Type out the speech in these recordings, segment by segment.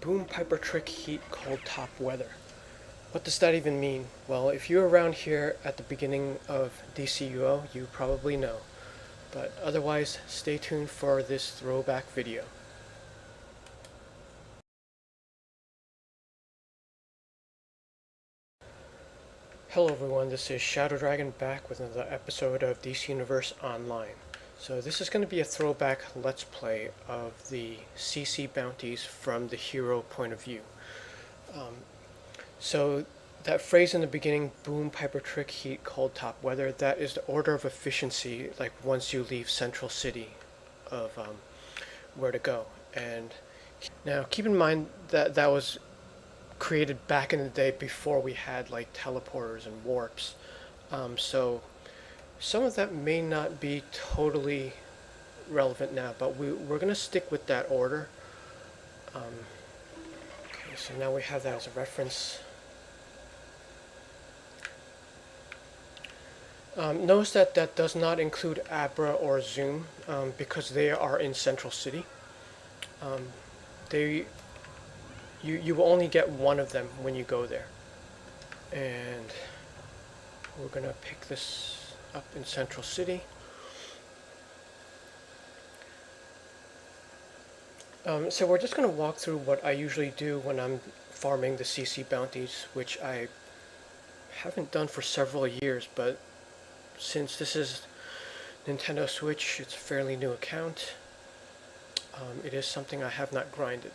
Boom Piper Trick Heat Cold Top Weather. What does that even mean? Well, if you're around here at the beginning of DCUO, you probably know. But otherwise, stay tuned for this throwback video. Hello everyone, this is Shadow Dragon back with another episode of DC Universe Online. So this is going to be a throwback let's play of the CC Bounties from the hero point of view. So that phrase in the beginning, Boom Piper Trick Heat Cold Top Weather, that is the order of efficiency, like once you leave Central City of where to go. And now keep in mind that that was created back in the day before we had like teleporters and warps. So some of that may not be totally relevant now, but we're going to stick with that order. Okay, so now we have that as a reference. Notice that that does not include Abra or Zoom because they are in Central City. You will only get one of them when you go there. And we're going to pick this up in Central City. So we're just going to walk through what I usually do when I'm farming the CC bounties, which I haven't done for several years, but since this is Nintendo Switch, it's a fairly new account. It is something I have not grinded.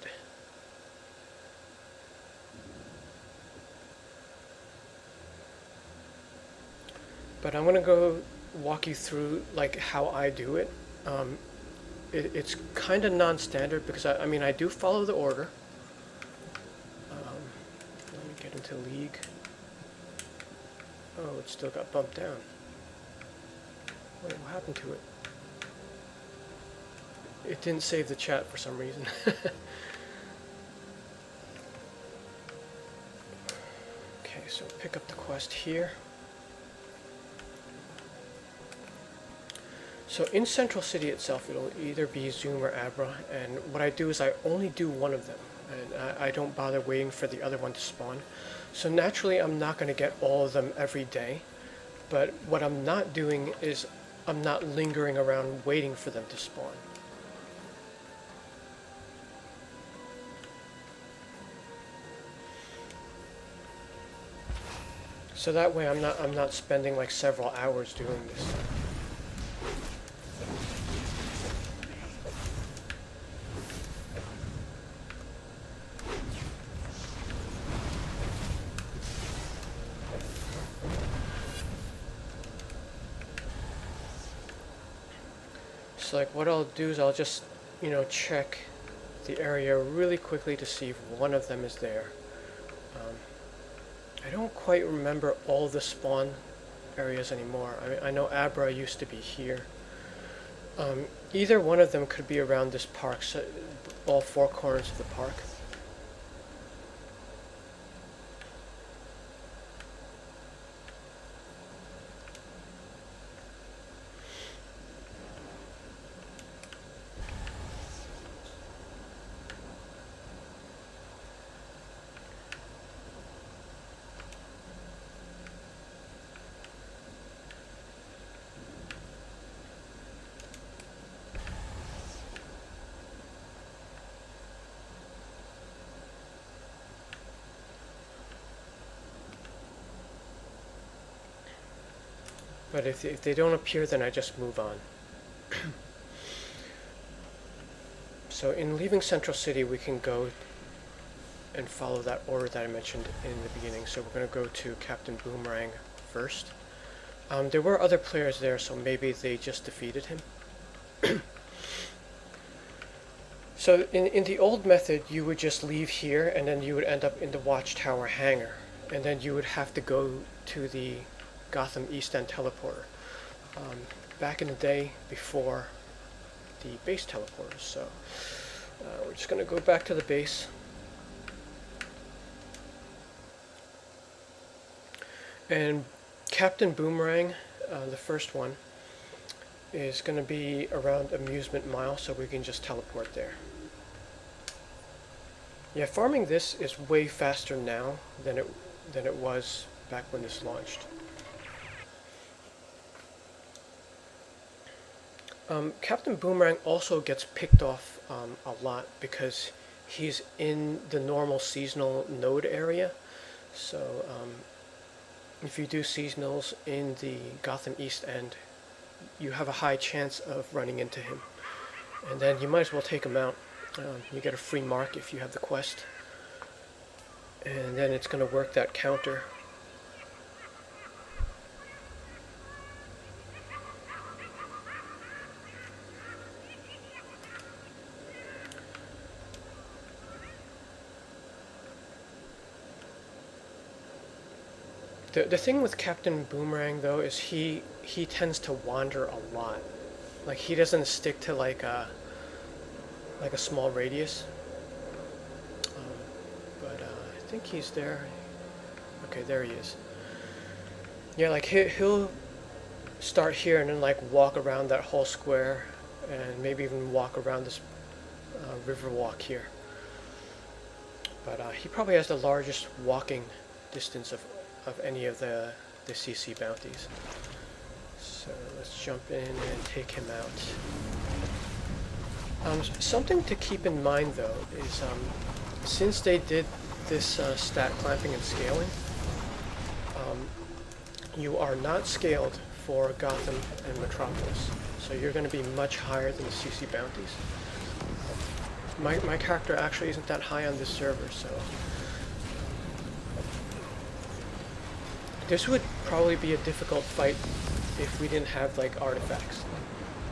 But I'm gonna go walk you through like how I do it. It's kind of non-standard because I mean I do follow the order. Let me get into League. Oh, it still got bumped down. Wait, what happened to it? It didn't save the chat for some reason. Okay, so pick up the quest here. So in Central City itself, it'll either be Zoom or Abra, and what I do is I only do one of them, and I don't bother waiting for the other one to spawn. So naturally, I'm not going to get all of them every day, but what I'm not doing is I'm not lingering around waiting for them to spawn. So that way I'm not spending like several hours doing this. So like what I'll do is I'll just, check the area really quickly to see if one of them is there. I don't quite remember all the spawn areas anymore. I know Abra used to be here. Either one of them could be around this park, so all four corners of the park. But if they don't appear, then I just move on. So in leaving Central City, we can go and follow that order that I mentioned in the beginning. So we're going to go to Captain Boomerang first. There were other players there, so maybe they just defeated him. So in the old method, you would just leave here, and then you would end up in the Watchtower hangar. And then you would have to go to the Gotham East End teleporter. Back in the day, before the base teleporters. So we're just going to go back to the base. And Captain Boomerang, the first one, is going to be around Amusement Mile, so we can just teleport there. Yeah, farming this is way faster now than it was back when this launched. Captain Boomerang also gets picked off a lot because he's in the normal seasonal node area. So if you do seasonals in the Gotham East End, you have a high chance of running into him. And then you might as well take him out. You get a free mark if you have the quest. And then it's going to work that counter. The thing with Captain Boomerang though is he tends to wander a lot. Like he doesn't stick to like a small radius. But I think he's there. Okay, there he is. Yeah, like he'll start here and then like walk around that whole square and maybe even walk around this river walk here. But he probably has the largest walking distance of any of the CC bounties. So let's jump in and take him out. Something to keep in mind though is since they did this stat clamping and scaling, you are not scaled for Gotham and Metropolis. So you're going to be much higher than the CC bounties. My character actually isn't that high on this server, so this would probably be a difficult fight if we didn't have like artifacts.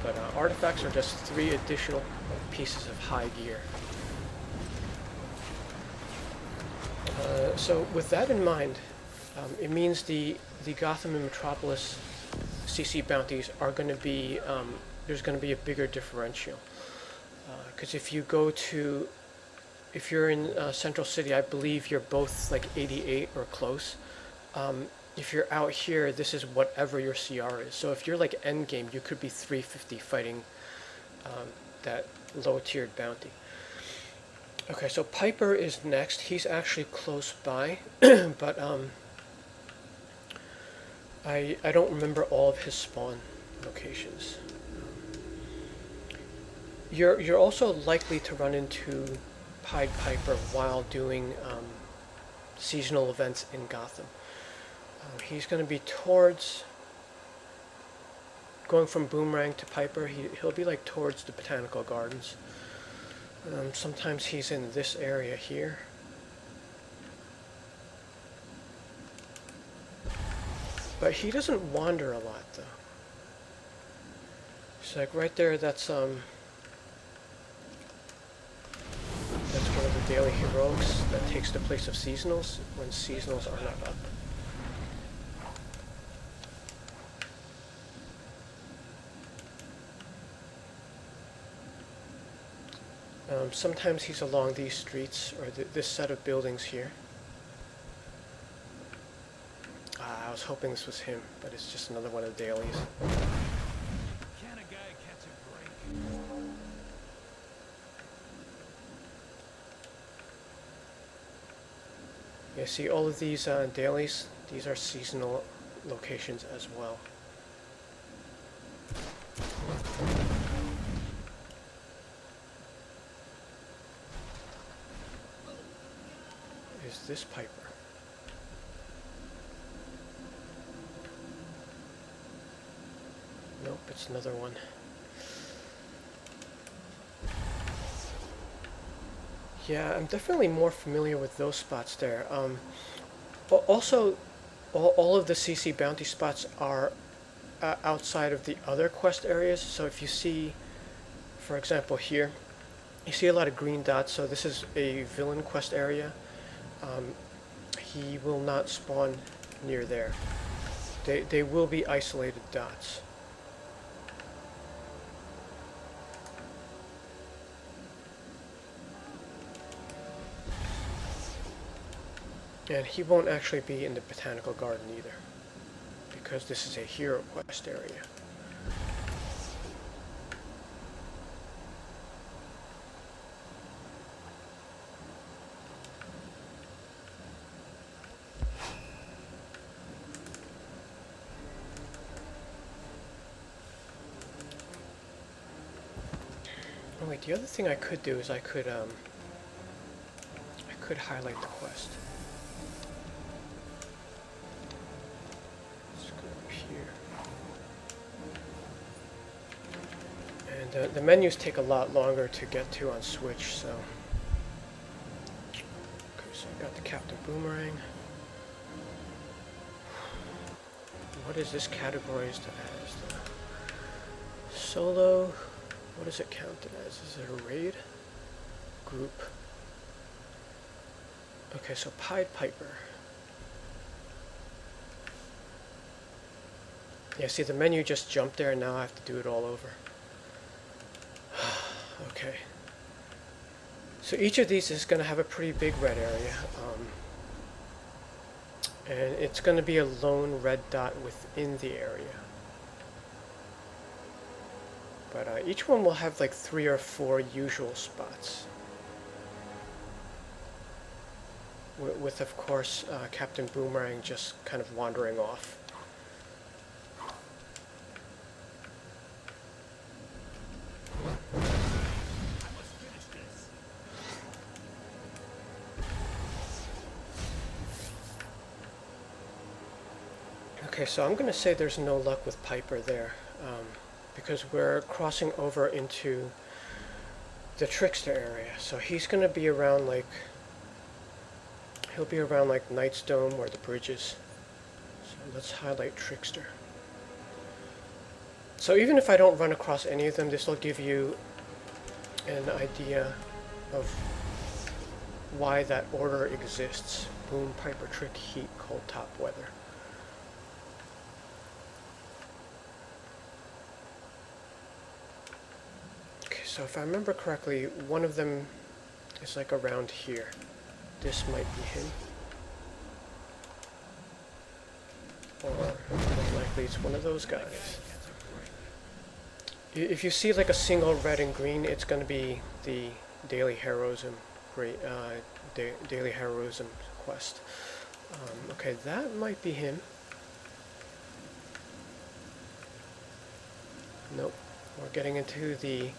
But artifacts are just 3 additional pieces of high gear. So with that in mind, it means the Gotham and Metropolis CC bounties are going to be, there's going to be a bigger differential. Because if you're in Central City, I believe you're both like 88 or close. If you're out here, this is whatever your CR is. So if you're like endgame, you could be 350 fighting that low-tiered bounty. Okay, so Piper is next. He's actually close by, but I don't remember all of his spawn locations. You're also likely to run into Pied Piper while doing seasonal events in Gotham. He's going to be towards, going from Boomerang to Piper, he'll be like towards the Botanical Gardens. Sometimes he's in this area here. But he doesn't wander a lot though. It's like right there, that's one of the daily heroics that takes the place of seasonals when seasonals are not up. Sometimes he's along these streets or this set of buildings here. I was hoping this was him, but it's just another one of the dailies. Can a guy catch a break? Yeah, see all of these dailies, these are seasonal locations as well. Is this Piper? Nope, it's another one. Yeah, I'm definitely more familiar with those spots there. Also, all of the CC bounty spots are outside of the other quest areas. So if you see, for example here, you see a lot of green dots. So this is a villain quest area. He will not spawn near there. They will be isolated dots. And he won't actually be in the Botanical Garden either, because this is a hero quest area. Oh wait, the other thing I could do is I could highlight the quest. Let's go up here. And the menus take a lot longer to get to on Switch, so. Okay, so I got the Captain Boomerang. What is this categorized as? Solo. What is it counted as? Is it a raid? Group. Okay, so Pied Piper. Yeah, see the menu just jumped there and now I have to do it all over. Okay. So each of these is going to have a pretty big red area. And it's going to be a lone red dot within the area. But each one will have like 3 or 4 usual spots. With of course, Captain Boomerang just kind of wandering off. Okay, so I'm going to say there's no luck with Piper there, because we're crossing over into the Trickster area. So he's going to be around like, he'll be around like Knight's Dome where the bridge is. So let's highlight Trickster. So even if I don't run across any of them, this will give you an idea of why that order exists. Boom, Piper, Trick, Heat, Cold, Top, Weather. So if I remember correctly, one of them is like around here. This might be him. Or more likely it's one of those guys. If you see like a single red and green, it's going to be the Daily Heroism, Daily Heroism quest. Okay, that might be him. Nope. We're getting into the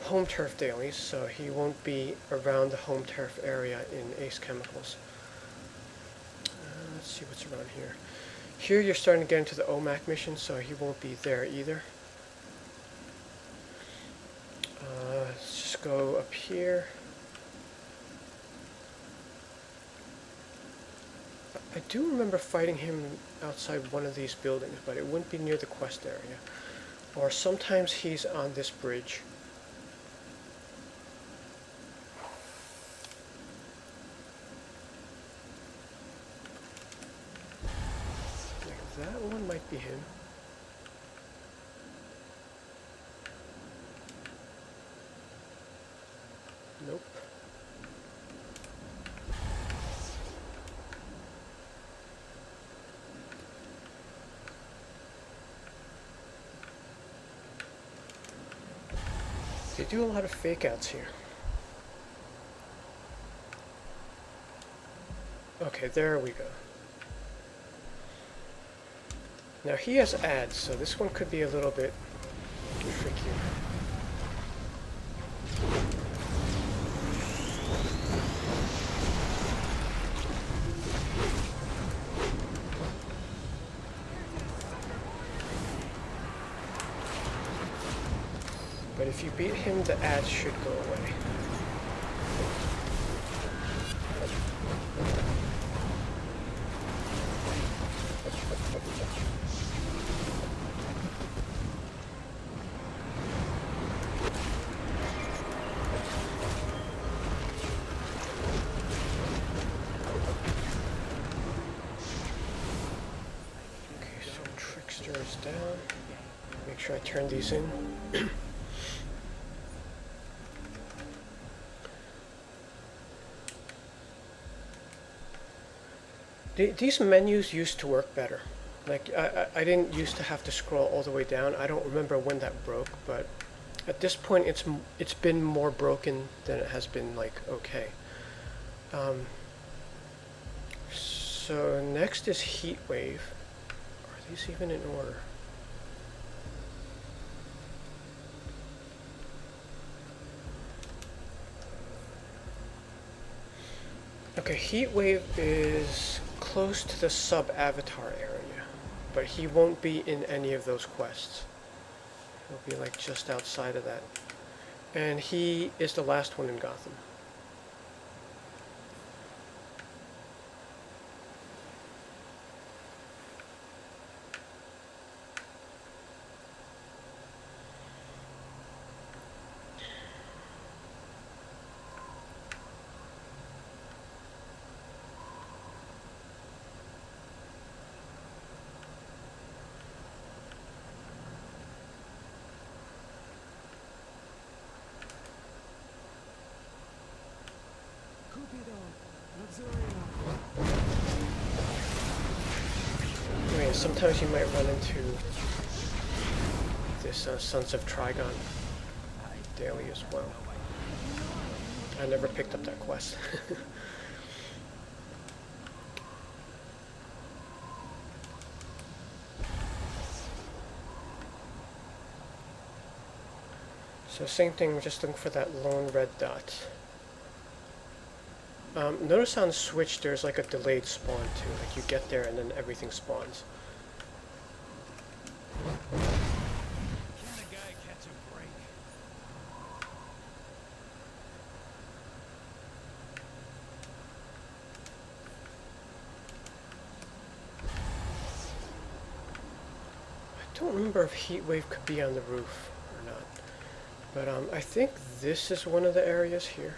home turf dailies, so he won't be around the home turf area in Ace Chemicals. Let's see what's around here. Here you're starting to get into the OMAC mission, so he won't be there either. Let's just go up here. I do remember fighting him outside one of these buildings, but it wouldn't be near the quest area. Or sometimes he's on this bridge. That one might be him. Nope. They do a lot of fake outs here. Okay, there we go. Now he has ads, so this one could be a little bit trickier. But if you beat him, the ads should go away. Down. Make sure I turn these in. These menus used to work better. Like I didn't used to have to scroll all the way down. I don't remember when that broke, but at this point it's been more broken than it has been like okay. So next is Heat Wave. Are these even in order? Okay, Heatwave is close to the sub-avatar area, but he won't be in any of those quests. He'll be like just outside of that. And he is the last one in Gotham. I mean, sometimes you might run into this Sons of Trigon daily as well. I never picked up that quest. So same thing, just looking for that lone red dot. Notice on Switch there's like a delayed spawn too, like you get there and then everything spawns. Can a guy catch a break? I don't remember if Heatwave could be on the roof or not, but I think this is one of the areas here.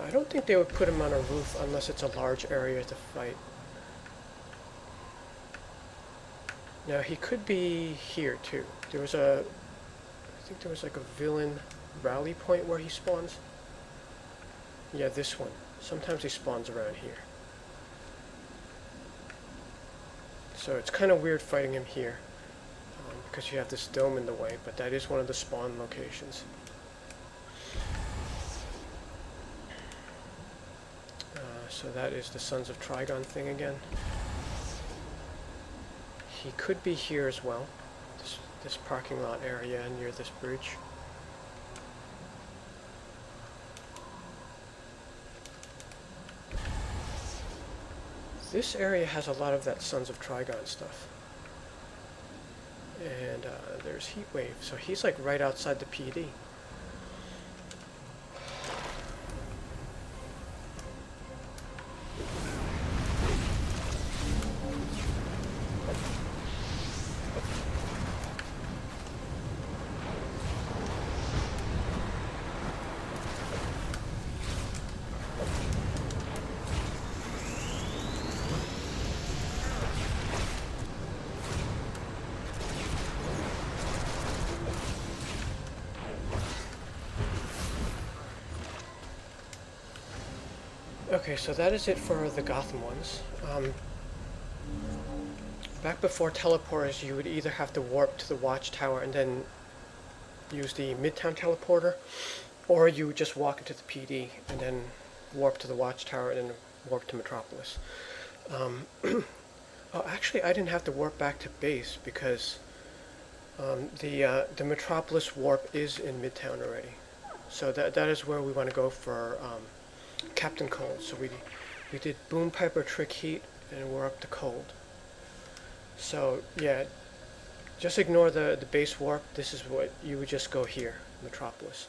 I don't think they would put him on a roof unless it's a large area to fight. Now he could be here too. I think there was like a villain rally point where he spawns. Yeah, this one. Sometimes he spawns around here. So it's kind of weird fighting him here because you have this dome in the way, but that is one of the spawn locations. So that is the Sons of Trigon thing again. He could be here as well. This parking lot area near this bridge. This area has a lot of that Sons of Trigon stuff. And there's Heatwave, so he's like right outside the PD. Okay, so that is it for the Gotham ones. Back before teleporters, you would either have to warp to the watchtower and then use the Midtown teleporter, or you would just walk into the PD and then warp to the watchtower and then warp to Metropolis. Oh, actually, I didn't have to warp back to base because the Metropolis warp is in Midtown already. So that is where we want to go for Captain Cold. So we did Boom Piper Trick Heat and we're up to Cold. So yeah, just ignore the base warp. This is what you would just go here, Metropolis.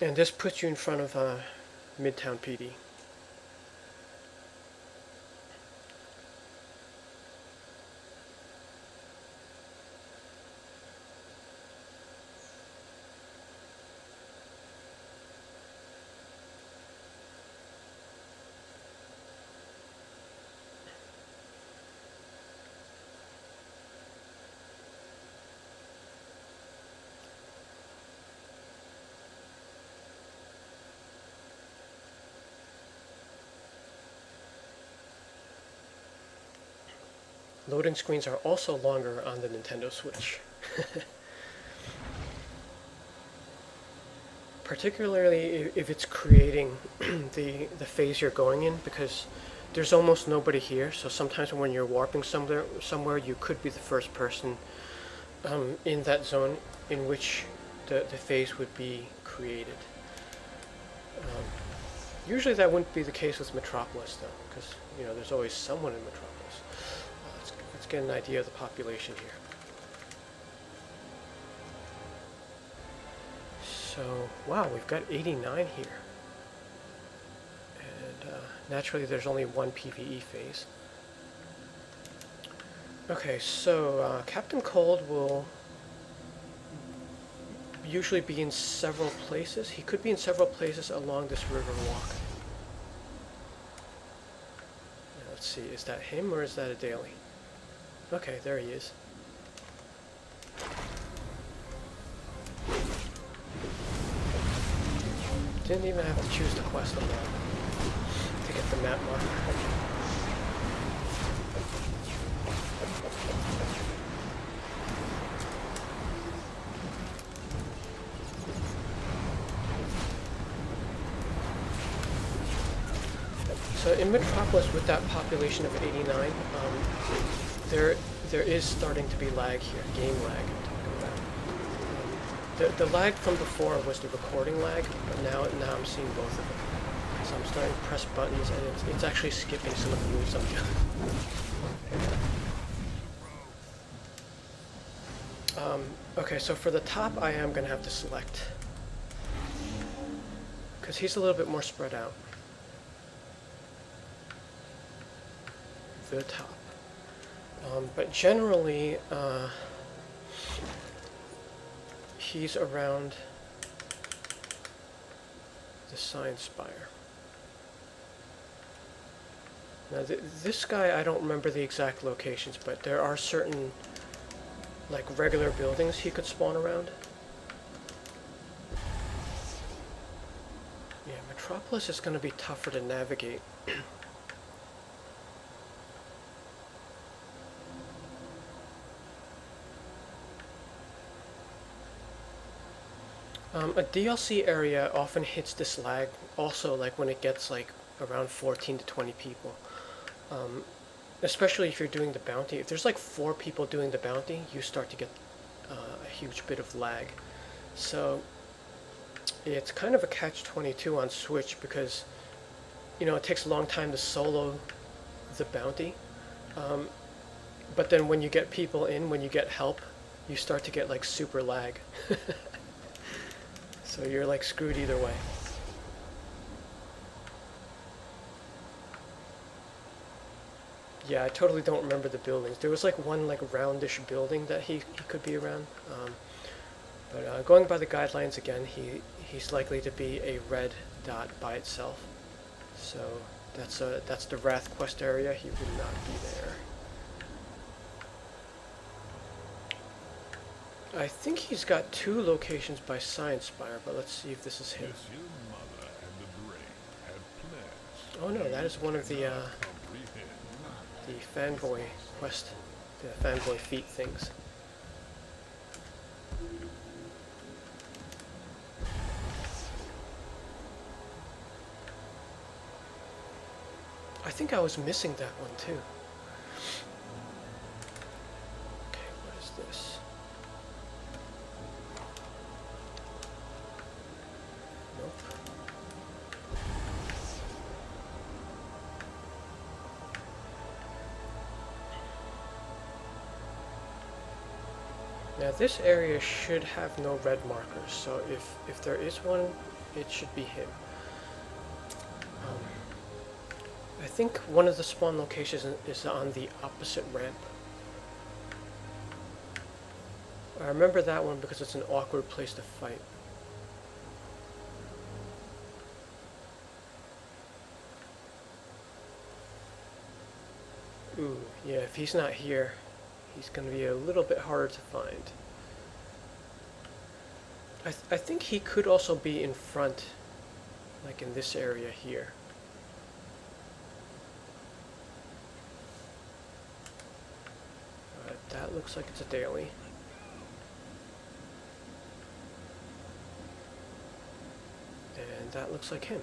And this puts you in front of Midtown PD. Loading screens are also longer on the Nintendo Switch. Particularly if it's creating the phase you're going in, because there's almost nobody here, so sometimes when you're warping somewhere you could be the first person in that zone in which the phase would be created. Um, Usually that wouldn't be the case with Metropolis, though, because, you know, there's always someone in Metropolis. Let's get an idea of the population here. So, wow, we've got 89 here. And naturally there's only one PvE phase. Okay, so Captain Cold will usually be in several places. He could be in several places along this river walk. Now, let's see, is that him or is that a daily? Okay, there he is. Didn't even have to choose the quest on that to get the map marker. So in Metropolis, with that population of 89, there is starting to be lag here, game lag I'm talking about. The lag from before was the recording lag, but now I'm seeing both of them. So I'm starting to press buttons, and it's actually skipping some of the moves I'm doing. Okay, so for the top, I am going to have to select, because he's a little bit more spread out. The top. But generally, he's around the Science Spire. Now, this guy, I don't remember the exact locations, but there are certain, like, regular buildings he could spawn around. Yeah, Metropolis is going to be tougher to navigate. A DLC area often hits this lag also, like when it gets like around 14 to 20 people. Especially if you're doing the bounty. If there's like 4 people doing the bounty, you start to get a huge bit of lag. So it's kind of a catch-22 on Switch because, you know, it takes a long time to solo the bounty. But then when you get people in, when you get help, you start to get like super lag. So you're like screwed either way. Yeah, I totally don't remember the buildings. There was like one like roundish building that he could be around. But going by the guidelines again, he's likely to be a red dot by itself. So that's the Wrath quest area. He would not be there. I think he's got 2 locations by Science Spire, but let's see if this is him. Oh no, that is one of the fanboy quest, the fanboy feat things. I think I was missing that one too. Okay, what is this? Now this area should have no red markers, so if there is one, it should be him. I think one of the spawn locations is on the opposite ramp. I remember that one because it's an awkward place to fight. Ooh, yeah, if he's not here, he's going to be a little bit harder to find. I think he could also be in front, like in this area here. That looks like it's a daily. And that looks like him.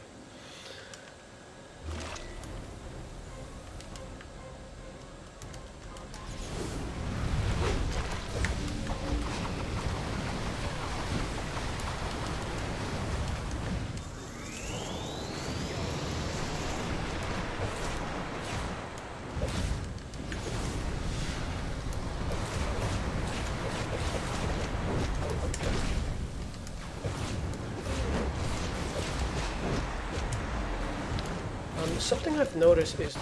something I've noticed is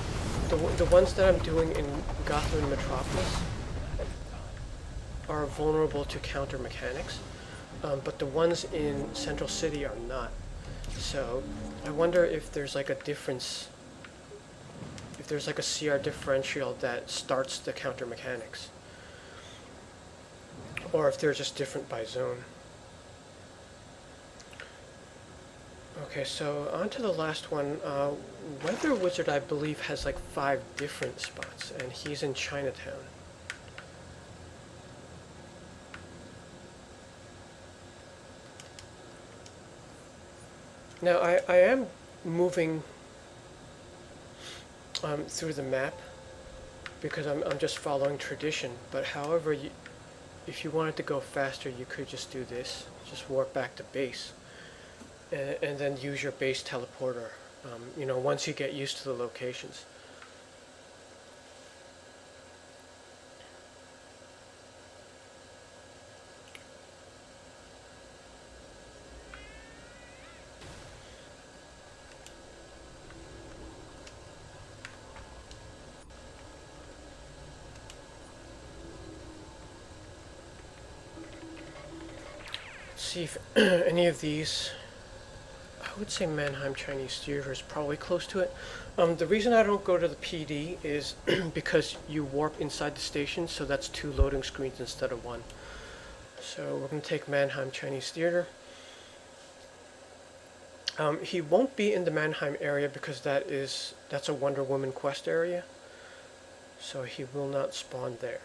the ones that I'm doing in Gotham and Metropolis are vulnerable to counter mechanics, but the ones in Central City are not. So I wonder if there's like a difference, if there's like a CR differential that starts the counter mechanics, or if they're just different by zone. Okay, so on to the last one. Weather Wizard, I believe, has like 5 different spots, and he's in Chinatown. Now, I am moving through the map because I'm just following tradition, but however, if you wanted to go faster, you could just do this. Just warp back to base. And then use your base teleporter, you know, once you get used to the locations. Let's see if any of these... I would say Mannheim Chinese Theater is probably close to it. The reason I don't go to the PD is because you warp inside the station, so that's 2 loading screens instead of 1. So we're going to take Mannheim Chinese Theater. He won't be in the Mannheim area because that's a Wonder Woman quest area. So he will not spawn there.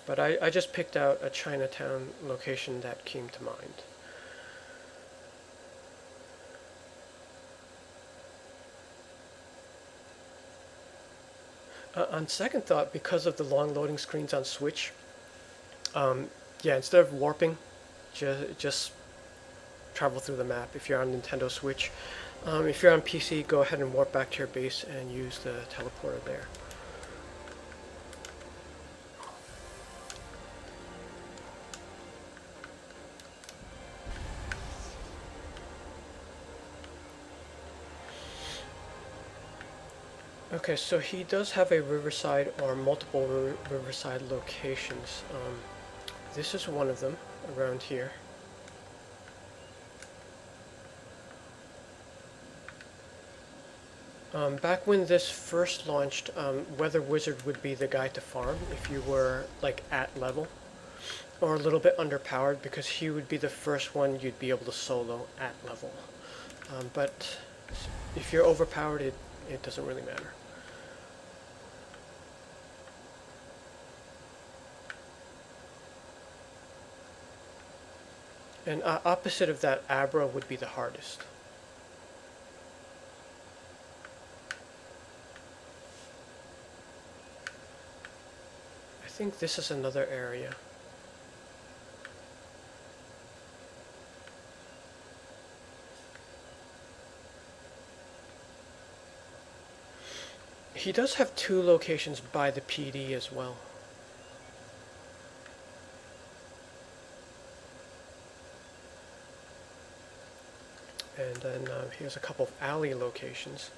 But I just picked out a Chinatown location that came to mind. On second thought, because of the long loading screens on Switch, yeah, instead of warping, just travel through the map if you're on Nintendo Switch. If you're on PC, go ahead and warp back to your base and use the teleporter there. Okay, so he does have a riverside or multiple riverside locations. This is one of them around here. Back when this first launched, Weather Wizard would be the guy to farm if you were like at level or a little bit underpowered, because he would be the first one you'd be able to solo at level. But if you're overpowered, it doesn't really matter. And opposite of that, Abra would be the hardest. I think this is another area. He does have 2 locations by the PD as well. And then here's a couple of alley locations.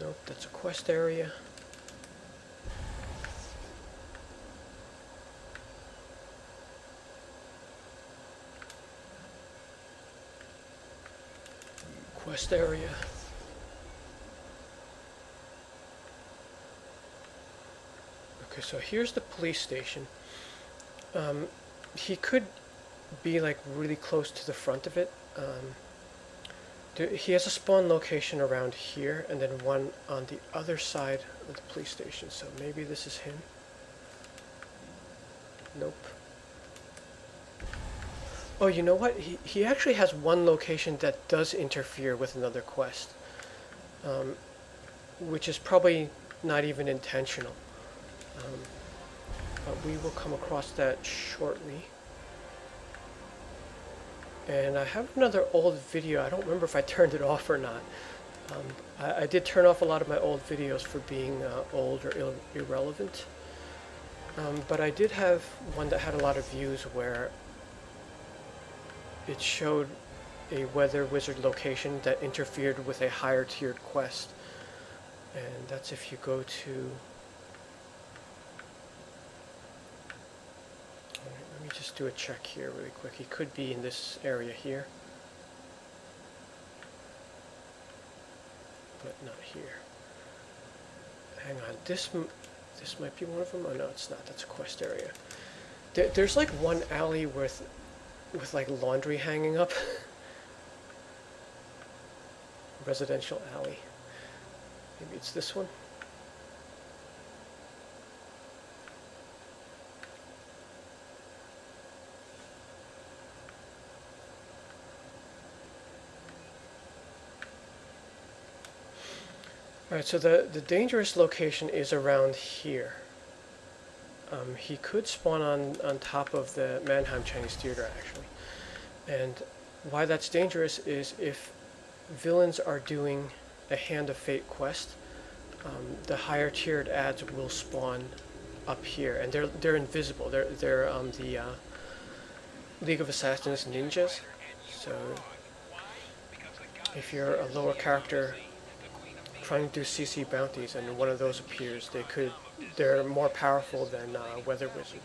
Nope, that's a quest area. Quest area. Okay, so here's the police station. He could be like really close to the front of it. He has a spawn location around here, and then one on the other side of the police station. So maybe this is him. Nope. Oh, you know what? He actually has one location that does interfere with another quest, which is probably not even intentional. But we will come across that shortly. And I have another old video. I don't remember if I turned it off or not. I did turn off a lot of my old videos for being old or irrelevant. But I did have one that had a lot of views where it showed a weather wizard location that interfered with a higher tiered quest. And that's if you go to... Alright, let me just do a check here really quick. He could be in this area here. But not here. Hang on, this might be one of them. Oh no, it's not. That's a quest area. There's like one alley with like laundry hanging up. Residential alley. Maybe it's this one. Alright, so the dangerous location is around here. He could spawn on top of the Mannheim Chinese Theater, actually. And why that's dangerous is if villains are doing a Hand of Fate quest, the higher tiered ads will spawn up here, and they're invisible. They're the League of Assassins ninjas. So if you're a lower character trying to do CC bounties and one of those appears, they're more powerful than Weather Wizard.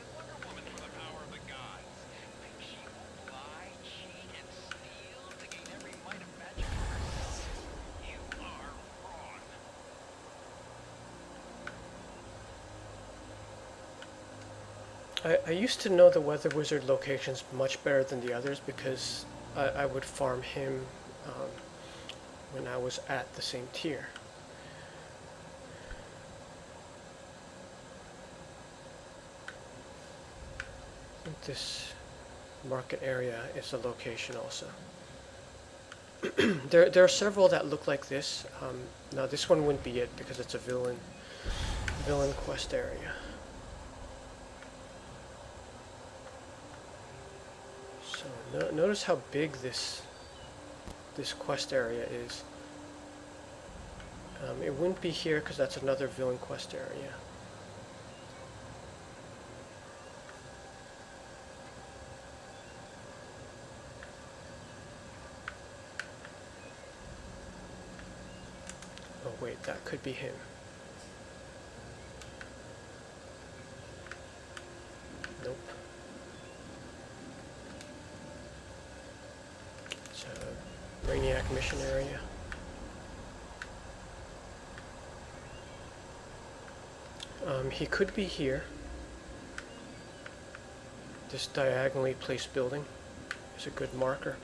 I used to know the Weather Wizard locations much better than the others because I would farm him when I was at the same tier. I think this market area is a location also. There are several that look like this. Now this one wouldn't be it because it's a villain quest area. So notice how big this quest area is. It wouldn't be here because that's another villain quest area. Oh wait, that could be him. Nope. It's a Brainiac mission area. He could be here. This diagonally placed building is a good marker.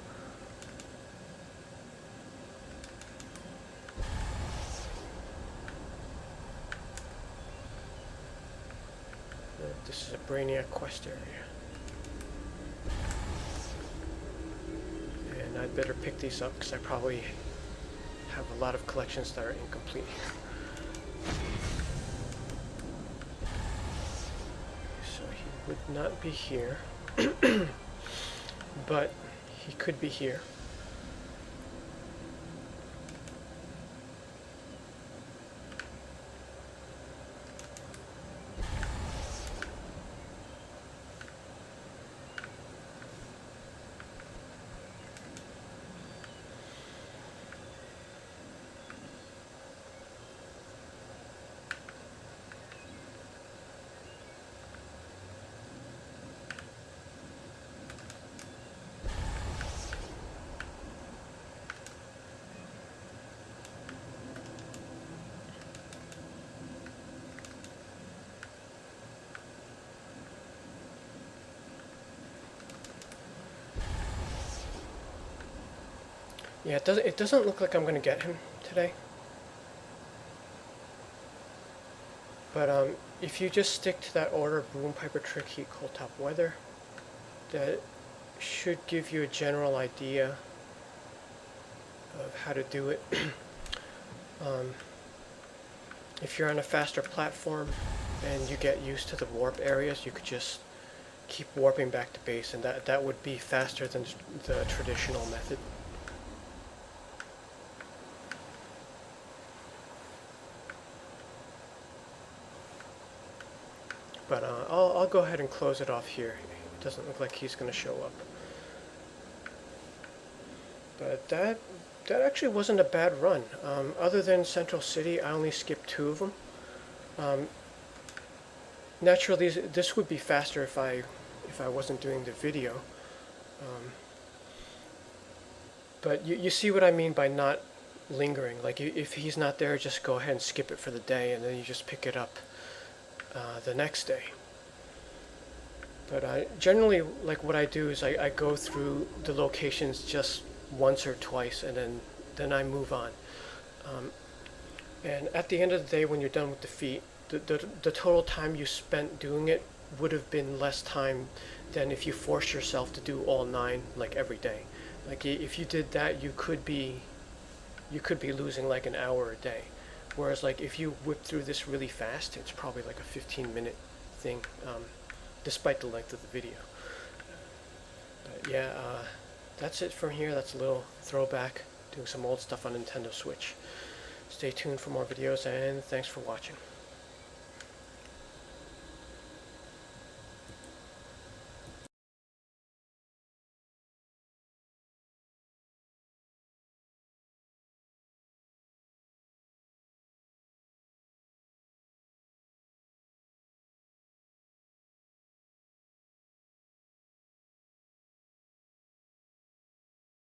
This is a Brainiac quest area. And I'd better pick these up because I probably have a lot of collections that are incomplete here. So he would not be here, but he could be here. Yeah, it doesn't look like I'm going to get him today. But if you just stick to that order, Boom, Piper, Trick, Heat, Cold, Top, Weather, that should give you a general idea of how to do it. If you're on a faster platform and you get used to the warp areas, you could just keep warping back to base, and that would be faster than the traditional method. But I'll go ahead and close it off here. It doesn't look like he's going to show up. But that actually wasn't a bad run. Other than Central City, I only skipped 2 of them. Naturally, this would be faster if I wasn't doing the video. But you see what I mean by not lingering. Like if he's not there, just go ahead and skip it for the day, and then you just pick it up the next day. But generally, like what I do is I go through the locations just once or twice, and then I move on. And at the end of the day, when you're done with the feat, the total time you spent doing it would have been less time than if you forced yourself to do all 9 like every day. Like if you did that, you could be losing like an hour a day. Whereas like if you whip through this really fast, it's probably like a 15-minute thing, despite the length of the video. But yeah, that's it from here. That's a little throwback, doing some old stuff on Nintendo Switch. Stay tuned for more videos, and thanks for watching.